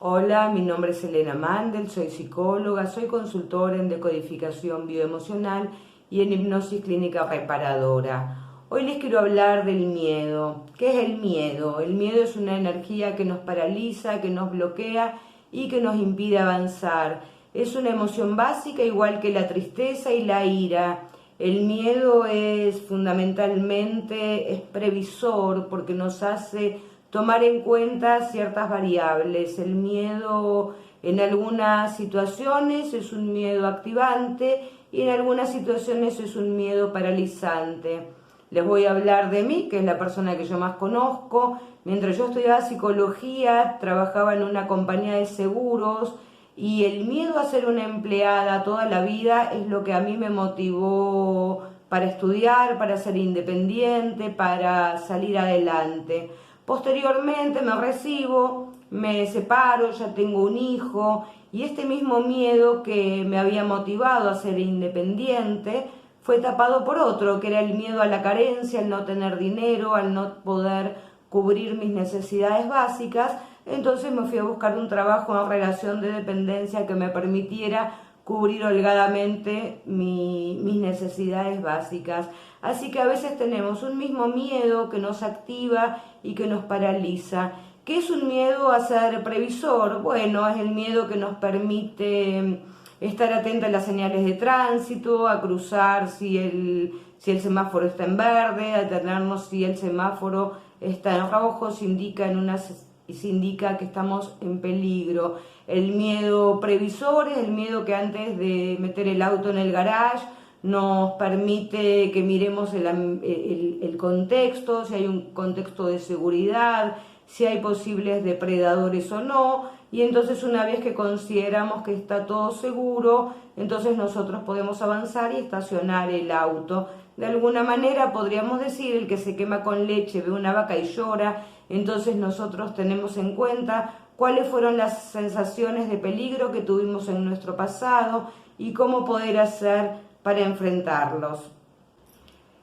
Hola, mi nombre es Elena Mandel, soy psicóloga, soy consultora en decodificación bioemocional y en hipnosis clínica reparadora. Hoy les quiero hablar del miedo. ¿Qué es el miedo? El miedo es una energía que nos paraliza, que nos bloquea y que nos impide avanzar. Es una emoción básica igual que la tristeza y la ira. El miedo es fundamentalmente, es previsor porque nos hace tomar en cuenta ciertas variables. El miedo en algunas situaciones es un miedo activante y en algunas situaciones es un miedo paralizante. Les voy a hablar de mí, que es la persona que yo más conozco. Mientras yo estudiaba psicología, trabajaba en una compañía de seguros y el miedo a ser una empleada toda la vida es lo que a mí me motivó para estudiar, para ser independiente, para salir adelante. Posteriormente me recibo, me separo, ya tengo un hijo y este mismo miedo que me había motivado a ser independiente fue tapado por otro, que era el miedo a la carencia, al no tener dinero, al no poder cubrir mis necesidades básicas. Entonces me fui a buscar un trabajo en relación de dependencia que me permitiera cubrir holgadamente mis necesidades básicas. Así que a veces tenemos un mismo miedo que nos activa y que nos paraliza. ¿Qué es un miedo a ser previsor? Bueno, es el miedo que nos permite estar atenta a las señales de tránsito, a cruzar si el semáforo está en verde, a detenernos si el semáforo está en rojo, se indica que estamos en peligro. El miedo previsor es el miedo que antes de meter el auto en el garage nos permite que miremos el contexto, si hay un contexto de seguridad, si hay posibles depredadores o no, y entonces una vez que consideramos que está todo seguro, entonces nosotros podemos avanzar y estacionar el auto. De alguna manera podríamos decir, el que se quema con leche ve una vaca y llora, entonces nosotros tenemos en cuenta cuáles fueron las sensaciones de peligro que tuvimos en nuestro pasado y cómo poder hacer para enfrentarlos.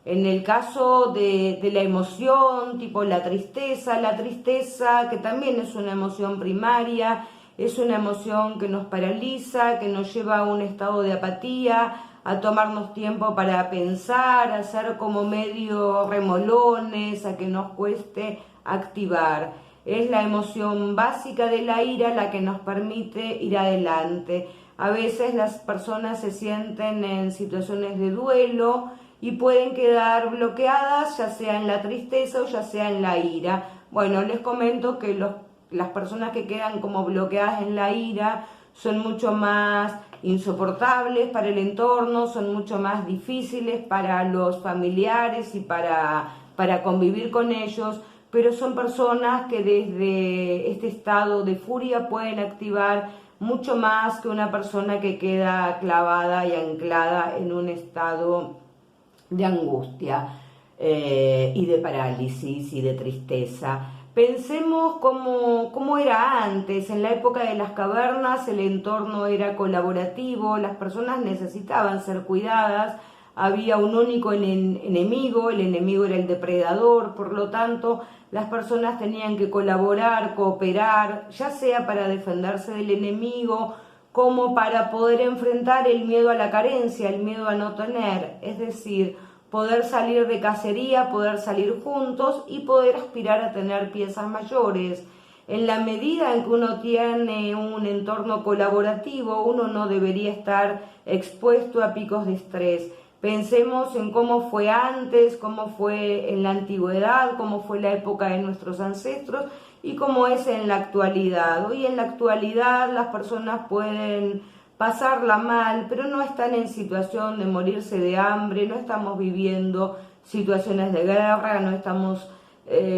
En el caso de la emoción, tipo la tristeza que también es una emoción primaria, es una emoción que nos paraliza, que nos lleva a un estado de apatía, a tomarnos tiempo para pensar, a ser como medio remolones, a que nos cueste activar. Es la emoción básica de la ira la que nos permite ir adelante. A veces las personas se sienten en situaciones de duelo y pueden quedar bloqueadas, ya sea en la tristeza o ya sea en la ira. Bueno, les comento que las personas que quedan como bloqueadas en la ira son mucho más insoportables para el entorno, son mucho más difíciles para los familiares y para convivir con ellos, pero son personas que desde este estado de furia pueden activar mucho más que una persona que queda clavada y anclada en un estado de angustia y de parálisis y de tristeza. Pensemos cómo era antes. En la época de las cavernas el entorno era colaborativo, las personas necesitaban ser cuidadas, había un único enemigo, el enemigo era el depredador, por lo tanto las personas tenían que colaborar, cooperar, ya sea para defenderse del enemigo, como para poder enfrentar el miedo a la carencia, el miedo a no tener, es decir, poder salir de cacería, poder salir juntos y poder aspirar a tener piezas mayores. En la medida en que uno tiene un entorno colaborativo, uno no debería estar expuesto a picos de estrés. Pensemos en cómo fue antes, cómo fue en la antigüedad, cómo fue la época de nuestros ancestros y cómo es en la actualidad. Hoy en la actualidad las personas pueden pasarla mal, pero no están en situación de morirse de hambre, no estamos viviendo situaciones de guerra, no estamos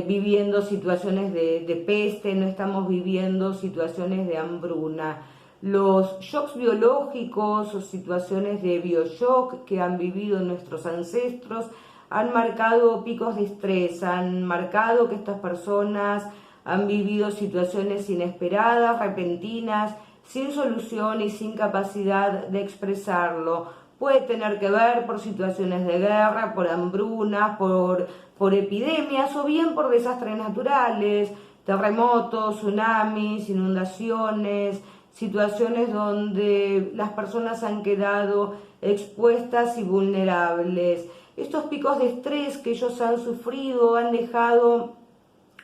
viviendo situaciones de peste, no estamos viviendo situaciones de hambruna. Los shocks biológicos o situaciones de bioshock que han vivido nuestros ancestros han marcado picos de estrés, han marcado que estas personas han vivido situaciones inesperadas, repentinas, sin solución y sin capacidad de expresarlo. Puede tener que ver por situaciones de guerra, por hambrunas, por epidemias o bien por desastres naturales. terremotos, tsunamis, inundaciones, situaciones donde las personas han quedado expuestas y vulnerables. Estos picos de estrés que ellos han sufrido han dejado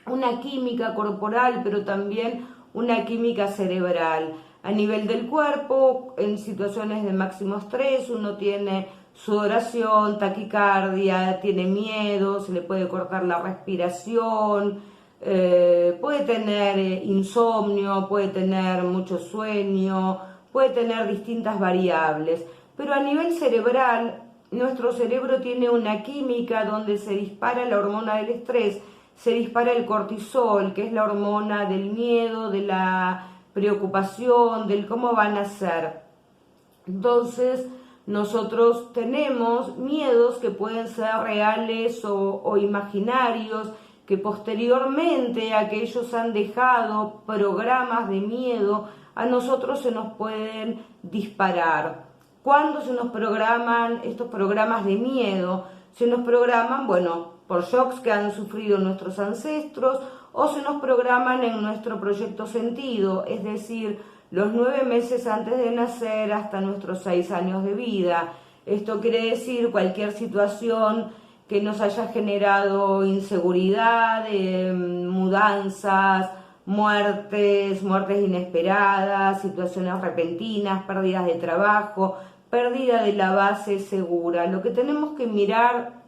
una química corporal, pero también una química cerebral. A nivel del cuerpo, en situaciones de máximo estrés, uno tiene sudoración, taquicardia, tiene miedo, se le puede cortar la respiración, puede tener insomnio, puede tener mucho sueño, puede tener distintas variables. Pero a nivel cerebral, nuestro cerebro tiene una química donde se dispara la hormona del estrés, se dispara el cortisol, que es la hormona del miedo, de la preocupación, del cómo van a ser. Entonces, nosotros tenemos miedos que pueden ser reales o imaginarios, que posteriormente a que ellos han dejado programas de miedo, a nosotros se nos pueden disparar. ¿Cuándo se nos programan estos programas de miedo? Se nos programan, bueno, por shocks que han sufrido nuestros ancestros, o se nos programan en nuestro proyecto sentido, es decir, los 9 meses antes de nacer hasta nuestros 6 años de vida. Esto quiere decir cualquier situación que nos haya generado inseguridad, mudanzas, muertes inesperadas, situaciones repentinas, pérdidas de trabajo, pérdida de la base segura. Lo que tenemos que mirar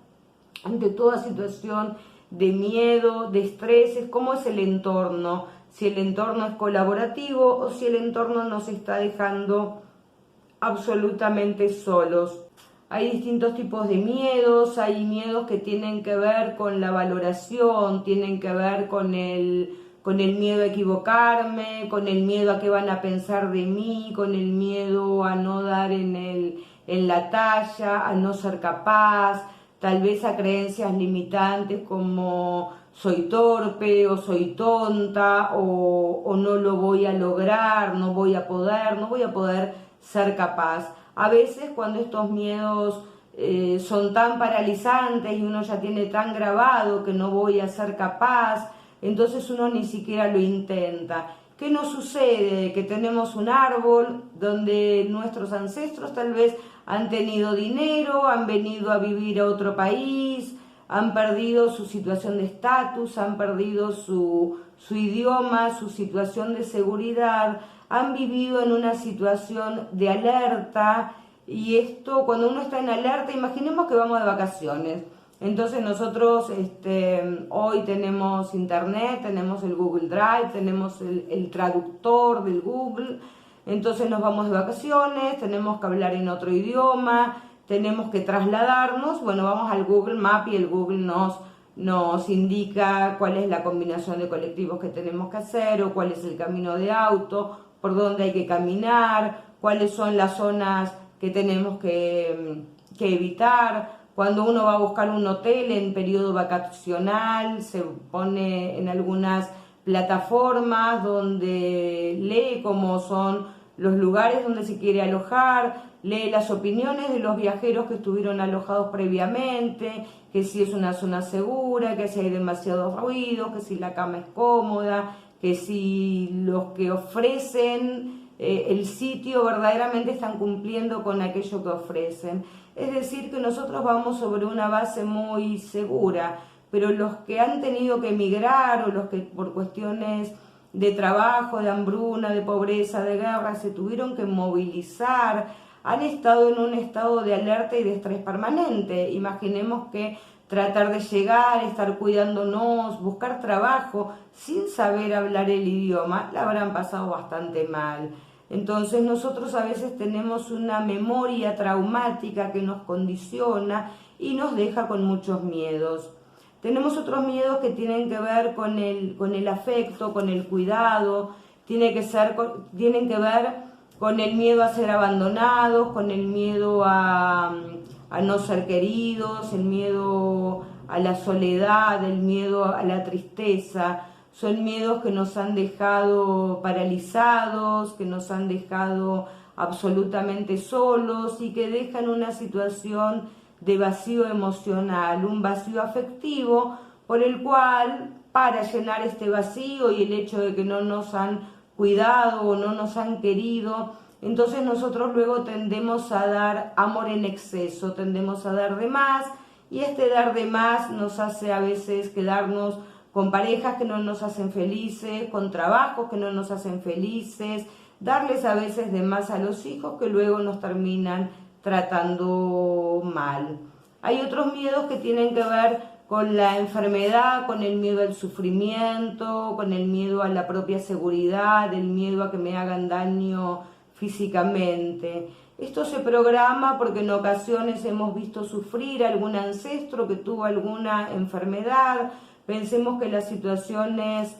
ante toda situación de miedo, de estrés, es cómo es el entorno, si el entorno es colaborativo o si el entorno nos está dejando absolutamente solos. Hay distintos tipos de miedos, hay miedos que tienen que ver con la valoración, tienen que ver con el miedo a equivocarme, con el miedo a qué van a pensar de mí, con el miedo a no dar en la talla, a no ser capaz, tal vez a creencias limitantes como soy torpe o soy tonta o no lo voy a lograr, no voy a poder ser capaz. A veces cuando estos miedos son tan paralizantes y uno ya tiene tan grabado que no voy a ser capaz, entonces uno ni siquiera lo intenta. ¿Qué nos sucede? Que tenemos un árbol donde nuestros ancestros tal vez han tenido dinero, han venido a vivir a otro país, han perdido su situación de estatus, han perdido su idioma, su situación de seguridad, han vivido en una situación de alerta, y esto, cuando uno está en alerta, imaginemos que vamos de vacaciones. Entonces nosotros hoy tenemos internet, tenemos el Google Drive, tenemos el traductor del Google, entonces nos vamos de vacaciones, tenemos que hablar en otro idioma, tenemos que trasladarnos, bueno, vamos al Google Map y el Google nos indica cuál es la combinación de colectivos que tenemos que hacer, o cuál es el camino de auto, por dónde hay que caminar, cuáles son las zonas que tenemos que evitar. Cuando uno va a buscar un hotel en periodo vacacional, se pone en algunas plataformas donde lee cómo son los lugares donde se quiere alojar, lee las opiniones de los viajeros que estuvieron alojados previamente, que si es una zona segura, que si hay demasiado ruido, que si la cama es cómoda, que si los que ofrecen el sitio verdaderamente están cumpliendo con aquello que ofrecen. Es decir, que nosotros vamos sobre una base muy segura, pero los que han tenido que emigrar, o los que por cuestiones de trabajo, de hambruna, de pobreza, de guerra, se tuvieron que movilizar, han estado en un estado de alerta y de estrés permanente. Imaginemos que tratar de llegar, estar cuidándonos, buscar trabajo sin saber hablar el idioma, la habrán pasado bastante mal. Entonces nosotros a veces tenemos una memoria traumática que nos condiciona y nos deja con muchos miedos. Tenemos otros miedos que tienen que ver con el afecto, con el cuidado, tienen que ver con el miedo a ser abandonados, con el miedo a no ser queridos, el miedo a la soledad, el miedo a la tristeza. Son miedos que nos han dejado paralizados, que nos han dejado absolutamente solos y que dejan una situación de vacío emocional, un vacío afectivo por el cual para llenar este vacío y el hecho de que no nos han cuidado o no nos han querido. Entonces nosotros luego tendemos a dar amor en exceso, tendemos a dar de más, y este dar de más nos hace a veces quedarnos con parejas que no nos hacen felices, con trabajos que no nos hacen felices, darles a veces de más a los hijos que luego nos terminan tratando mal. Hay otros miedos que tienen que ver con la enfermedad, con el miedo al sufrimiento, con el miedo a la propia seguridad, el miedo a que me hagan daño físicamente. Esto se programa porque en ocasiones hemos visto sufrir a algún ancestro que tuvo alguna enfermedad. Pensemos que las situaciones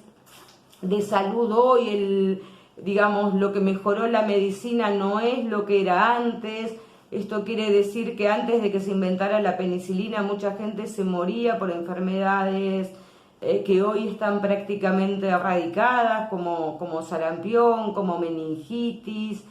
de salud hoy, digamos, lo que mejoró la medicina no es lo que era antes. Esto quiere decir que antes de que se inventara la penicilina mucha gente se moría por enfermedades que hoy están prácticamente erradicadas, como sarampión, como meningitis.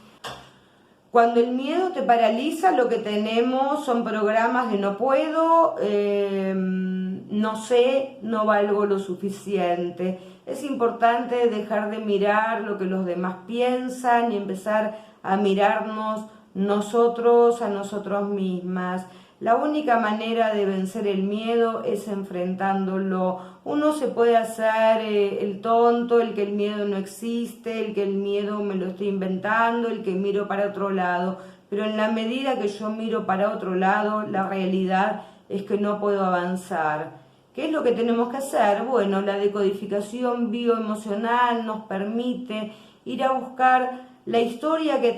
Cuando el miedo te paraliza, lo que tenemos son programas de no puedo, no sé, no valgo lo suficiente. Es importante dejar de mirar lo que los demás piensan y empezar a mirarnos nosotros a nosotros mismas. La única manera de vencer el miedo es enfrentándolo. Uno se puede hacer el tonto, el que el miedo no existe, el que el miedo me lo estoy inventando, el que miro para otro lado. Pero en la medida que yo miro para otro lado, la realidad es que no puedo avanzar. ¿Qué es lo que tenemos que hacer? Bueno, la decodificación bioemocional nos permite ir a buscar la historia que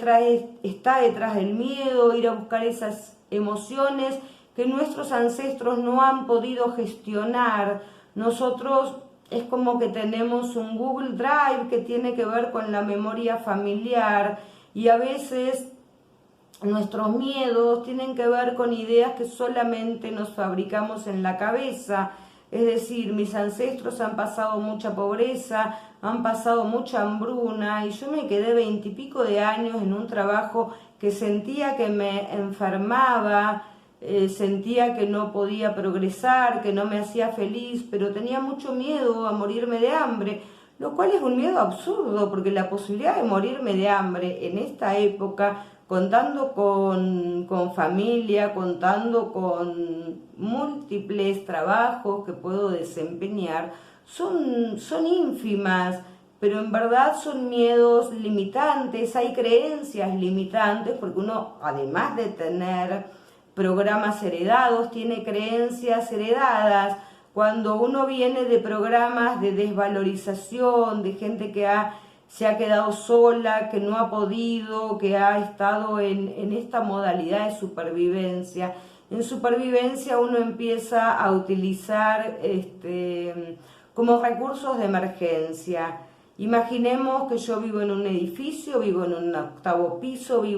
está detrás del miedo, ir a buscar esas emociones que nuestros ancestros no han podido gestionar. Nosotros es como que tenemos un Google Drive que tiene que ver con la memoria familiar, y a veces nuestros miedos tienen que ver con ideas que solamente nos fabricamos en la cabeza. Es decir, mis ancestros han pasado mucha pobreza, han pasado mucha hambruna, y yo me quedé 20 y pico de años en un trabajo que sentía que me enfermaba, sentía que no podía progresar, que no me hacía feliz, pero tenía mucho miedo a morirme de hambre, lo cual es un miedo absurdo, porque la posibilidad de morirme de hambre en esta época, contando con familia, contando con múltiples trabajos que puedo desempeñar, son ínfimas, pero en verdad son miedos limitantes. Hay creencias limitantes, porque uno, además de tener programas heredados, tiene creencias heredadas. Cuando uno viene de programas de desvalorización, de gente que se ha quedado sola, que no ha podido, que ha estado en esta modalidad de supervivencia. En supervivencia uno empieza a utilizar como recursos de emergencia. Imaginemos que yo vivo en un edificio, vivo en un 8º piso, hay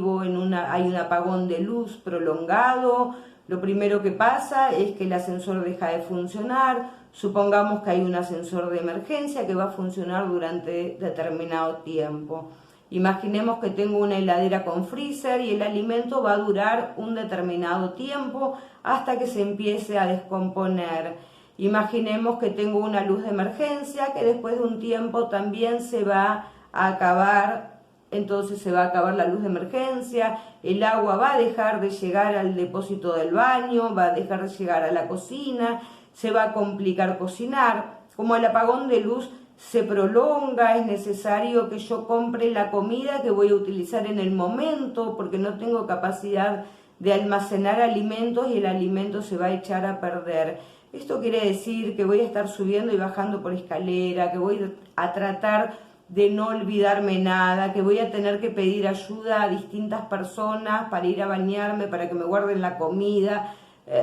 un apagón de luz prolongado. Lo primero que pasa es que el ascensor deja de funcionar. Supongamos que hay un ascensor de emergencia que va a funcionar durante determinado tiempo. Imaginemos que tengo una heladera con freezer y el alimento va a durar un determinado tiempo hasta que se empiece a descomponer. Imaginemos que tengo una luz de emergencia que después de un tiempo también se va a acabar. Entonces se va a acabar la luz de emergencia, el agua va a dejar de llegar al depósito del baño, va a dejar de llegar a la cocina, se va a complicar cocinar. Como el apagón de luz se prolonga, es necesario que yo compre la comida que voy a utilizar en el momento, porque no tengo capacidad de almacenar alimentos y el alimento se va a echar a perder. Esto quiere decir que voy a estar subiendo y bajando por escalera, que voy a tratar de no olvidarme nada, que voy a tener que pedir ayuda a distintas personas para ir a bañarme, para que me guarden la comida,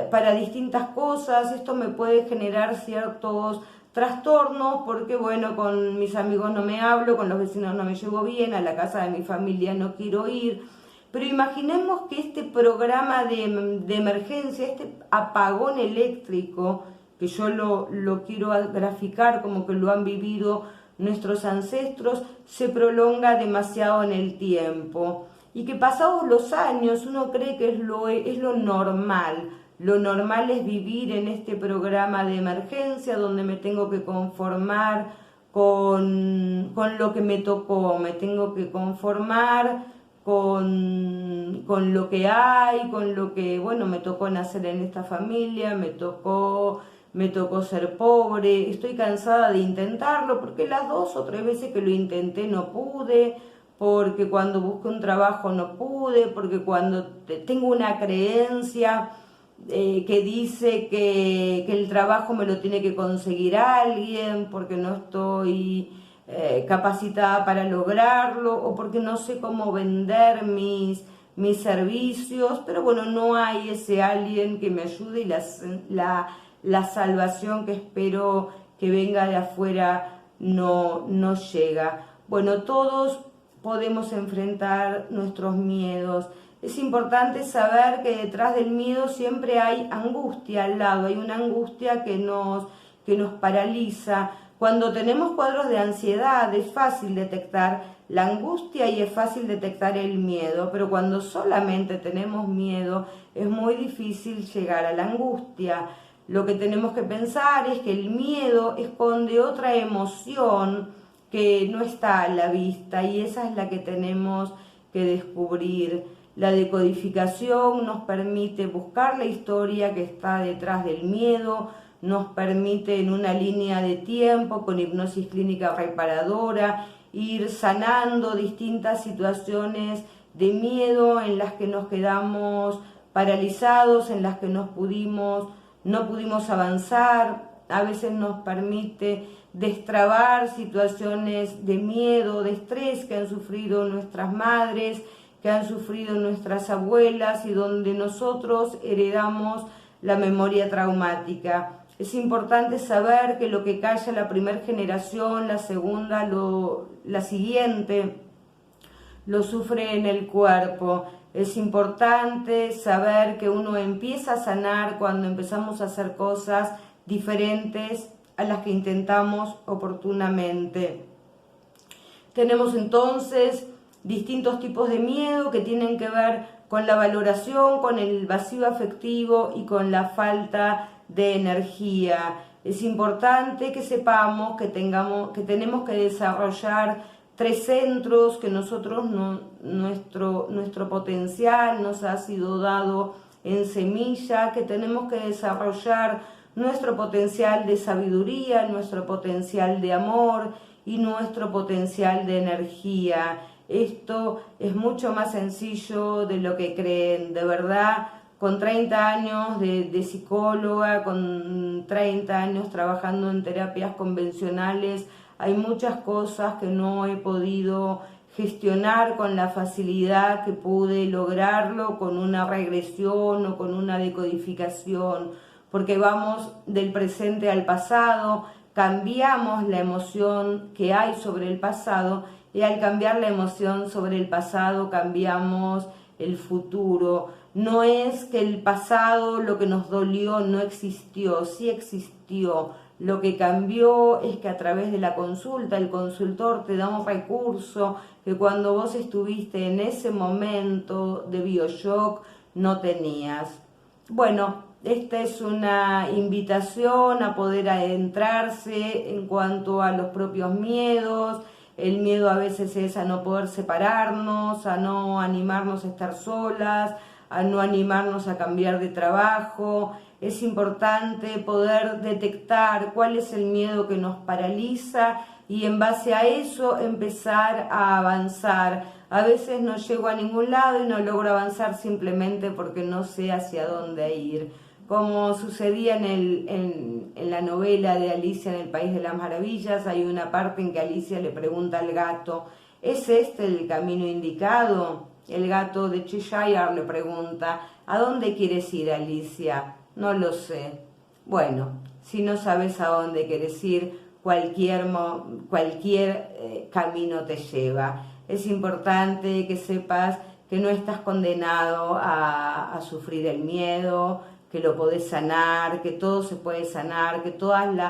para distintas cosas. Esto me puede generar ciertos trastornos porque, bueno, con mis amigos no me hablo, con los vecinos no me llevo bien, a la casa de mi familia no quiero ir. Pero imaginemos que este programa de emergencia, este apagón eléctrico, que yo lo quiero graficar como que lo han vivido nuestros ancestros, se prolonga demasiado en el tiempo, y que pasados los años uno cree que es lo normal. Lo normal es vivir en este programa de emergencia donde me tengo que conformar con lo que me tocó, me tengo que conformar con lo que hay, con lo que, bueno, me tocó nacer en esta familia, me tocó ser pobre, estoy cansada de intentarlo porque las 2 o 3 veces que lo intenté no pude, porque cuando busqué un trabajo no pude, porque cuando tengo una creencia que dice que el trabajo me lo tiene que conseguir alguien, porque no estoy capacitada para lograrlo, o porque no sé cómo vender mis servicios, pero bueno, no hay ese alguien que me ayude, y la salvación que espero que venga de afuera no llega. Bueno, todos podemos enfrentar nuestros miedos. Es importante saber que detrás del miedo siempre hay angustia al lado, hay una angustia que nos paraliza. Cuando tenemos cuadros de ansiedad es fácil detectar la angustia y es fácil detectar el miedo, pero cuando solamente tenemos miedo es muy difícil llegar a la angustia. Lo que tenemos que pensar es que el miedo esconde otra emoción que no está a la vista, y esa es la que tenemos que descubrir. La decodificación nos permite buscar la historia que está detrás del miedo, nos permite en una línea de tiempo con hipnosis clínica reparadora ir sanando distintas situaciones de miedo en las que nos quedamos paralizados, en las que no pudimos avanzar. A veces nos permite destrabar situaciones de miedo, de estrés que han sufrido nuestras madres, que han sufrido nuestras abuelas, y donde nosotros heredamos la memoria traumática. Es importante saber que lo que calla la primera generación, la segunda, la siguiente, lo sufre en el cuerpo. Es importante saber que uno empieza a sanar cuando empezamos a hacer cosas diferentes a las que intentamos oportunamente. Tenemos entonces distintos tipos de miedo que tienen que ver con la valoración, con el vacío afectivo y con la falta de energía. Es importante que sepamos que tenemos que desarrollar 3 centros, que nosotros nuestro potencial nos ha sido dado en semilla, que tenemos que desarrollar nuestro potencial de sabiduría, nuestro potencial de amor y nuestro potencial de energía. Esto es mucho más sencillo de lo que creen, de verdad. Con 30 años de psicóloga, con 30 años trabajando en terapias convencionales, hay muchas cosas que no he podido gestionar con la facilidad que pude lograrlo con una regresión o con una decodificación, porque vamos del presente al pasado, cambiamos la emoción que hay sobre el pasado, y al cambiar la emoción sobre el pasado cambiamos el futuro. No es que el pasado, lo que nos dolió, no existió, sí existió. Lo que cambió es que a través de la consulta, el consultor te da un recurso que cuando vos estuviste en ese momento de bioshock no tenías. Bueno, esta es una invitación a poder adentrarse en cuanto a los propios miedos. El miedo a veces es a no poder separarnos, a no animarnos a estar solas, a no animarnos a cambiar de trabajo. Es importante poder detectar cuál es el miedo que nos paraliza y en base a eso empezar a avanzar. A veces no llego a ningún lado y no logro avanzar simplemente porque no sé hacia dónde ir. Como sucedía en la novela de Alicia en el País de las Maravillas, hay una parte en que Alicia le pregunta al gato, ¿es este el camino indicado? El gato de Cheshire le pregunta, ¿a dónde quieres ir, Alicia? No lo sé. Bueno, si no sabes a dónde quieres ir, cualquier camino te lleva. Es importante que sepas que no estás condenado a sufrir el miedo, que lo podés sanar, que todo se puede sanar, que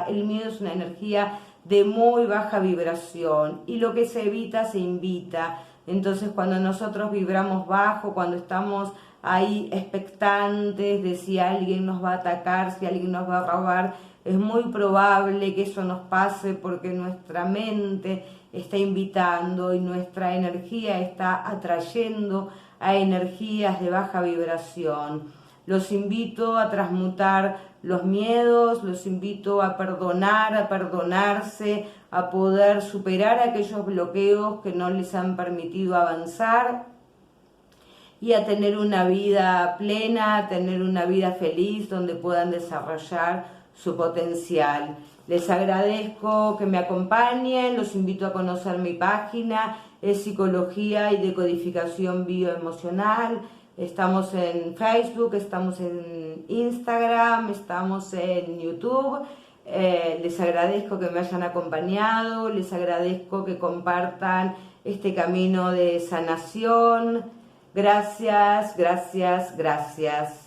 el miedo es una energía de muy baja vibración y lo que se evita se invita. Entonces cuando nosotros vibramos bajo, cuando estamos ahí expectantes de si alguien nos va a atacar, si alguien nos va a robar, es muy probable que eso nos pase porque nuestra mente está invitando y nuestra energía está atrayendo a energías de baja vibración. Los invito a transmutar los miedos, los invito a perdonar, a perdonarse, a poder superar aquellos bloqueos que no les han permitido avanzar y a tener una vida plena, a tener una vida feliz donde puedan desarrollar su potencial. Les agradezco que me acompañen, los invito a conocer mi página, es Psicología y Decodificación Bioemocional. Estamos en Facebook, estamos en Instagram, estamos en YouTube. Les agradezco que me hayan acompañado, les agradezco que compartan este camino de sanación. Gracias, gracias, gracias.